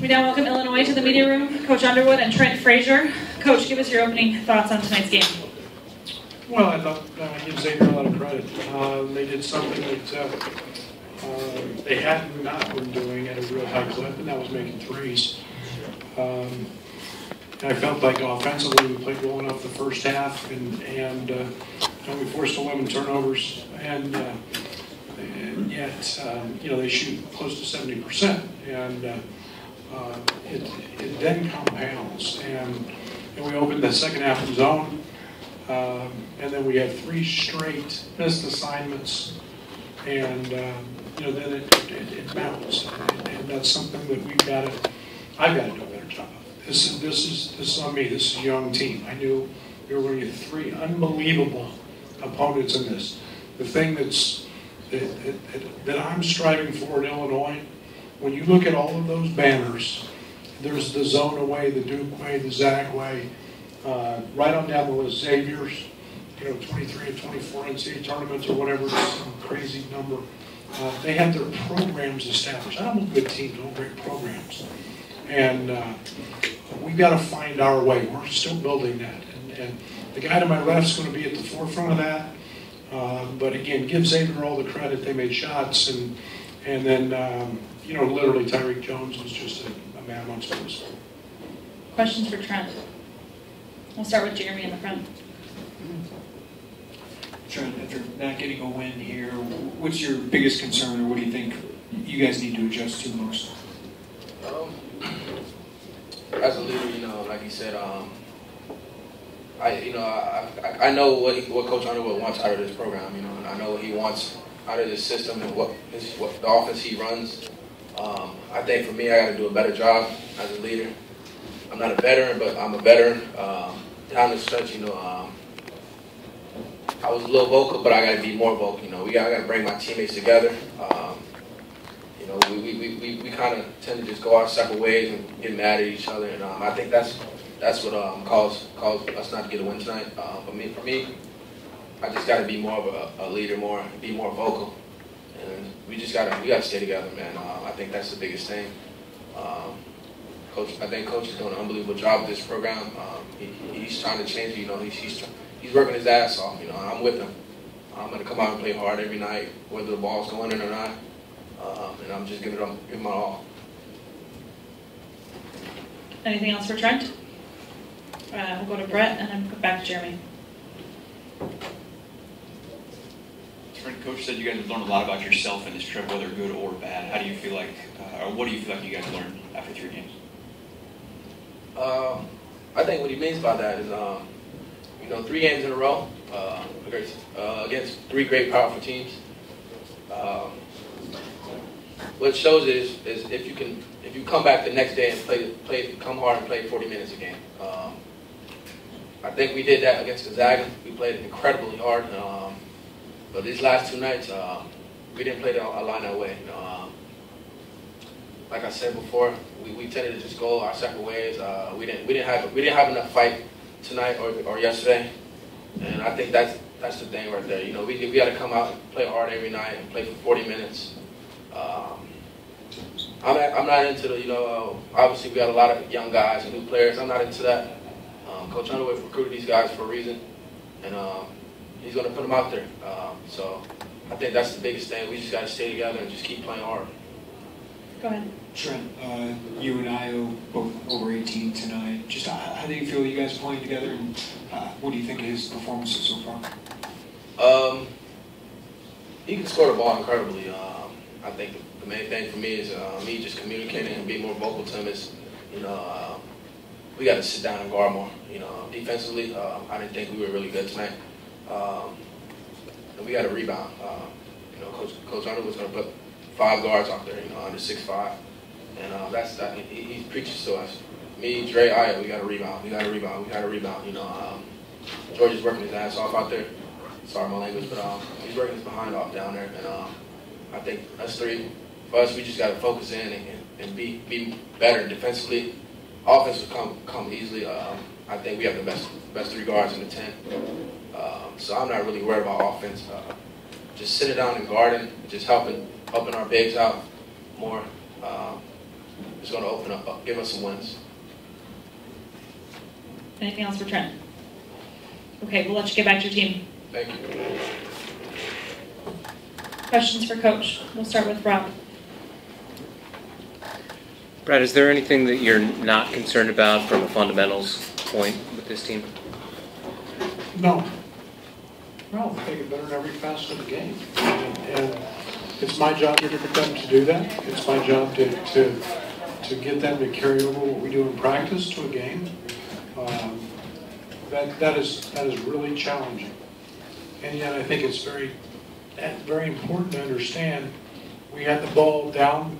We now welcome Illinois to the media room. Coach Underwood and Trent Frazier. Coach, give us your opening thoughts on tonight's game. Well, I thought I give Xavier a lot of credit. They did something that they had not been doing at a real high clip, and that was making threes. And I felt like offensively we played well enough the first half, and we forced 11 turnovers, and yet they shoot close to 70%, and it then compounds, and we opened the second half in zone, and then we had 3 straight missed assignments, and then it mounts, and that's something that I've got to do a better job of. This is on me. This is a young team. I knew we were going to get 3 unbelievable opponents in this. The thing that I'm striving for in Illinois, when you look at all of those banners, there's the Zona way, the Duke way, the Zach way, right on down the list, Xavier's, 23 and 24 NCAA tournaments or whatever, some crazy number. They have their programs established. I'm a good team, all great programs. And we've got to find our way. We're still building that. And the guy to my left is going to be at the forefront of that. But again, give Xavier all the credit. They made shots. And then, literally Tyreek Jones was just a man amongst us. Questions for Trent? We'll start with Jeremy in the front. Trent, after not getting a win here, what's your biggest concern, or what do you think you guys need to adjust to most? As a leader, like you said, I know what Coach Underwood wants out of this program, and I know what he wants out of this system and what the offense he runs. I think for me, I got to do a better job as a leader. I'm not a veteran, but I'm a veteran. Down the stretch, I was a little vocal, but I got to be more vocal. I got to bring my teammates together. We kind of tend to just go our separate ways and get mad at each other, and I think that's what caused us not to get a win tonight. For me, I just got to be more of a leader, be more vocal, and we got to stay together, man. I think that's the biggest thing. I think Coach is doing an unbelievable job with this program. He's trying to change it. He's working his ass off. I'm with him. I'm going to come out and play hard every night, whether the ball's going in or not. And I'm just giving my all. Anything else for Trent? We'll go to Brett and then back to Jeremy. Trent, Coach said you guys have learned a lot about yourself in this trip, whether good or bad. How do you feel like, or what do you feel like you guys learned after 3 games? I think what he means by that is, 3 games in a row against 3 great, powerful teams. What it shows is if you come back the next day and come hard and play 40 minutes a game. I think we did that against Gonzaga. We played incredibly hard. But these last 2 nights, we didn't play a line that way. Like I said before, we tended to just go our separate ways. We didn't have enough fight tonight or yesterday, and I think that's the thing right there. We got to come out and play hard every night and play for 40 minutes. I'm not into obviously we got a lot of young guys and new players. I'm not into that. Coach Underwood recruited these guys for a reason, and he's going to put them out there. So I think that's the biggest thing. We just got to stay together and just keep playing hard. Go ahead. Trent, you and Io both over 18 tonight. Just how do you feel you guys playing together, and what do you think of his performances so far? He can score the ball incredibly. I think the main thing for me is me just communicating and being more vocal to him is, we got to sit down and guard more. Defensively, I didn't think we were really good tonight. And we got to rebound. Coach Underwood's going to put 5 guards out there, under 6'5", and he preaches to us. Me, Dre, Io, we got to rebound. We got to rebound. We got to rebound. George is working his ass off out there. Sorry my language, but he's working his behind off down there, and I think us 3, for us, we just got to focus in and be better defensively. Offense will come easily. I think we have the best 3 guards in the 10. So I'm not really worried about offense. Just sitting down and guarding, just helping our bigs out more. it's going to open up, give us some wins. Anything else for Trent? Okay, we'll let you get back to your team. Thank you. Questions for Coach? We'll start with Rob. Brad, is there anything that you're not concerned about from a fundamentals point with this team? No. No, they get better in every facet of the game. And it's my job to get them to do that. It's my job to get them to carry over what we do in practice to a game. That is really challenging. And yet I think it's very important to understand we had the ball down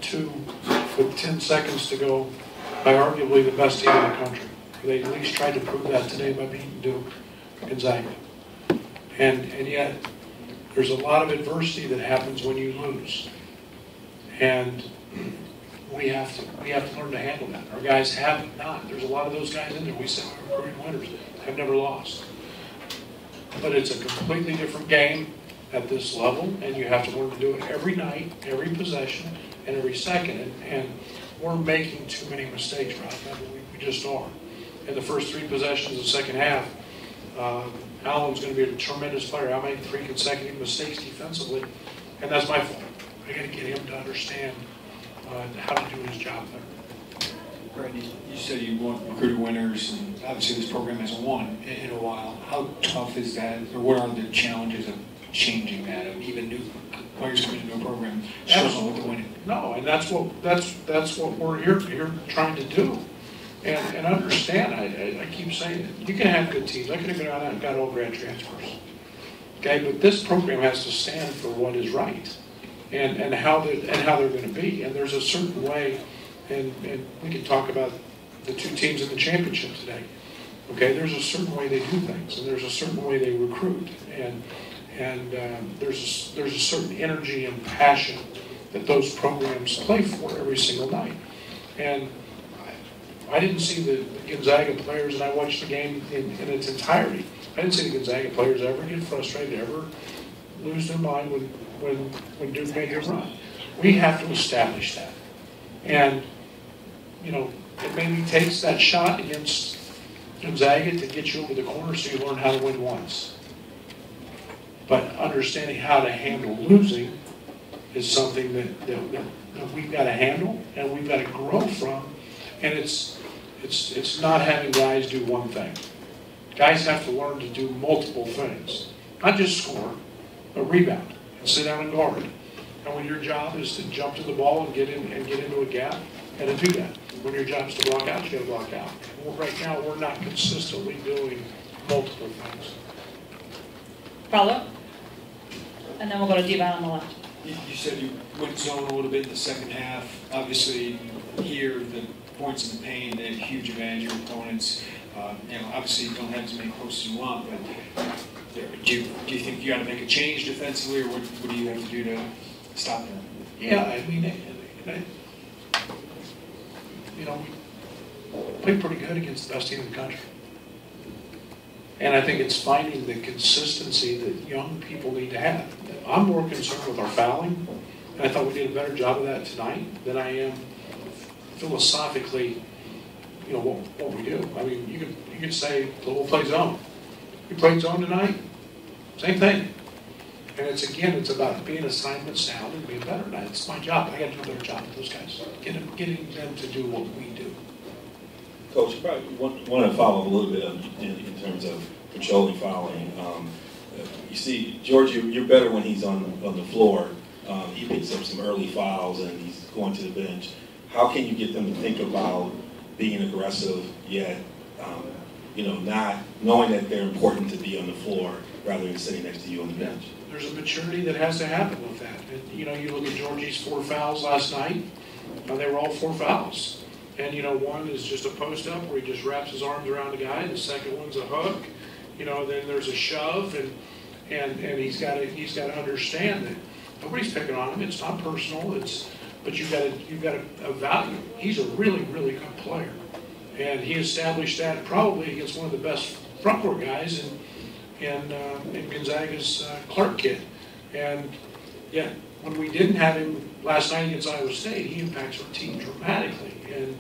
with 10 seconds to go by arguably the best team in the country. They at least tried to prove that today by beating Duke and Xavier. And yet there's a lot of adversity that happens when you lose. And we have to learn to handle that. Our guys have not. There's a lot of those guys in there. We said we're recruiting winners. Have never lost. But it's a completely different game at this level, and you have to learn to do it every night, every possession, and every second. And we're making too many mistakes, Rob. We just are. In the first 3 possessions of the second half, Allen's going to be a tremendous player. I made 3 consecutive mistakes defensively, and that's my fault. I got to get him to understand how to do his job better. Brad, you said you want recruited winners, and obviously this program hasn't won in a while. How tough is that, or what are the challenges of changing that? Of even new players coming into a program struggling with the winning. No, and that's what we're here trying to do. And understand, I keep saying it. You can have good teams. I could have gone out and got all grad transfers. Okay, but this program has to stand for what is right, and how they're going to be. And there's a certain way, and we can talk about the 2 teams in the championship today. Okay, there's a certain way they do things, and there's a certain way they recruit, and there's a certain energy and passion that those programs play for every single night. And I didn't see the Gonzaga players, and I watched the game in its entirety. I didn't see the Gonzaga players ever get frustrated, ever lose their mind when Duke made their run. We have to establish that. And, it maybe takes that shot against Gonzaga to get you over the corner so you learn how to win once. But understanding how to handle losing is something that we've got to handle and we've got to grow from. And it's not having guys do one thing. Guys have to learn to do multiple things. Not just score, but rebound and sit down and guard. And when your job is to jump to the ball and get into a gap, and to do that. When your job is to block out, you got to block out. Well, right now, we're not consistently doing multiple things. Follow? And then we'll go to Diva on the left. You said you went zone a little bit in the second half. Obviously, here, the points in the paint, they have a huge advantage. Your opponents, obviously you don't have as many posts as you want, but do you think you got to make a change defensively, or what do you have to do to stop them? Yeah, I mean, we played pretty good against the best team in the country. And I think it's finding the consistency that young people need to have. I'm more concerned with our fouling, and I thought we did a better job of that tonight than I am philosophically, what we do. I mean, you could say the whole play zone. We played zone tonight, same thing. And it's about being assignment sound and being better. And it's my job. I got to do a better job with those guys, getting them to do what we do. Coach, you probably want to follow up a little bit in terms of controlling fouling. You see, George, you're better when he's on the floor. He picks up some early fouls and he's going to the bench. How can you get them to think about being aggressive yet, not knowing that they're important to be on the floor rather than sitting next to you on the bench? There's a maturity that has to happen with that. And, you look at Georgie's 4 fouls last night. They were all 4 fouls. And, one is just a post up where he just wraps his arms around the guy. The second one's a hook. Then there's a shove, and he's got to understand that nobody's picking on him. It's not personal. But you've got to value. He's a really, really good player, and he established that probably against one of the best frontcourt guys in Gonzaga's Clark kid. And Yeah, when we didn't have him last night against Iowa State, he impacts our team dramatically. And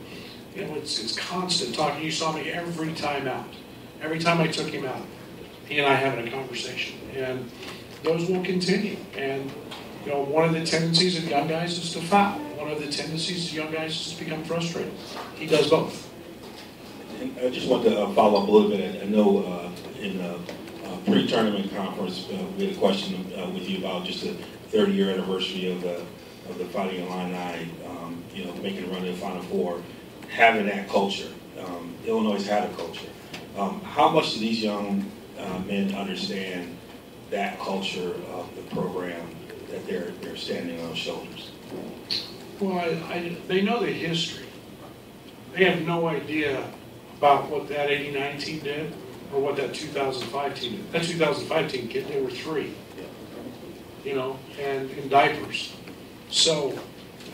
it's constant talking. You saw me every time out. Every time I took him out, he and I having a conversation. And those will continue. And one of the tendencies of young guys is to foul. One of the tendencies of young guys is to become frustrated. He does both. I just want to follow up a little bit. I know in the pre-tournament conference, we had a question with you about just the 30-year anniversary of the Fighting Illini, making a run to the Final Four, having that culture. Illinois had a culture. How much do these young men understand that culture of the program that they're standing on shoulders? Well, they know the history. They have no idea about what that 89 team did or what that 2005 team did. That 2005 team, kid, they were 3, and in diapers. So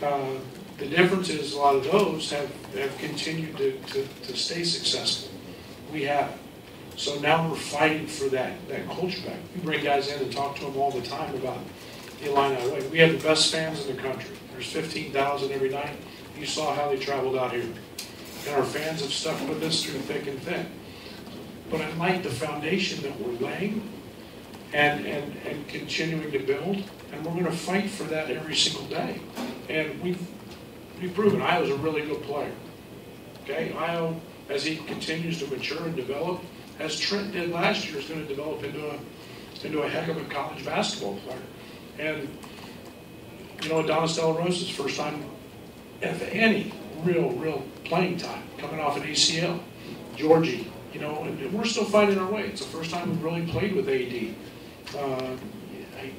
the difference is a lot of those have continued to stay successful. We haven't. So now we're fighting for that culture back. We bring guys in and talk to them all the time about the Illini way. We have the best fans in the country. There's 15,000 every night. You saw how they traveled out here. And our fans have stuck with us through thick and thin. But I like the foundation that we're laying and continuing to build. And we're going to fight for that every single day. And we've proven Io's a really good player. Okay, Io, as he continues to mature and develop, as Trent did last year, is going to develop into a heck of a college basketball player. And Adonis De La Rosa's first time of any real playing time, coming off an ACL. Georgie, and we're still finding our way. It's the first time we've really played with AD.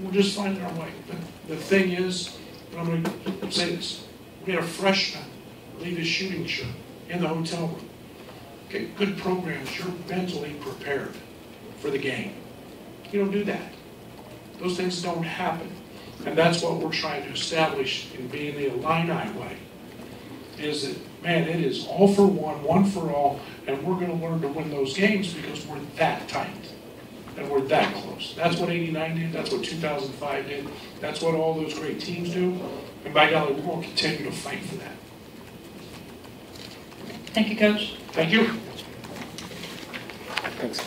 We're just finding our way. But the thing is, and I'm going to say this, we had a freshman leave his shooting shirt in the hotel room. Okay, good programs, you're mentally prepared for the game. You don't do that. Those things don't happen. And that's what we're trying to establish in being the Illini way. Is that, man, it is all for one for all, and we're going to learn to win those games because we're that tight. And we're that close. That's what 89 did. That's what 2005 did. That's what all those great teams do. And by golly, we're going to continue to fight for that. Thank you, Coach. Thank you. Thanks.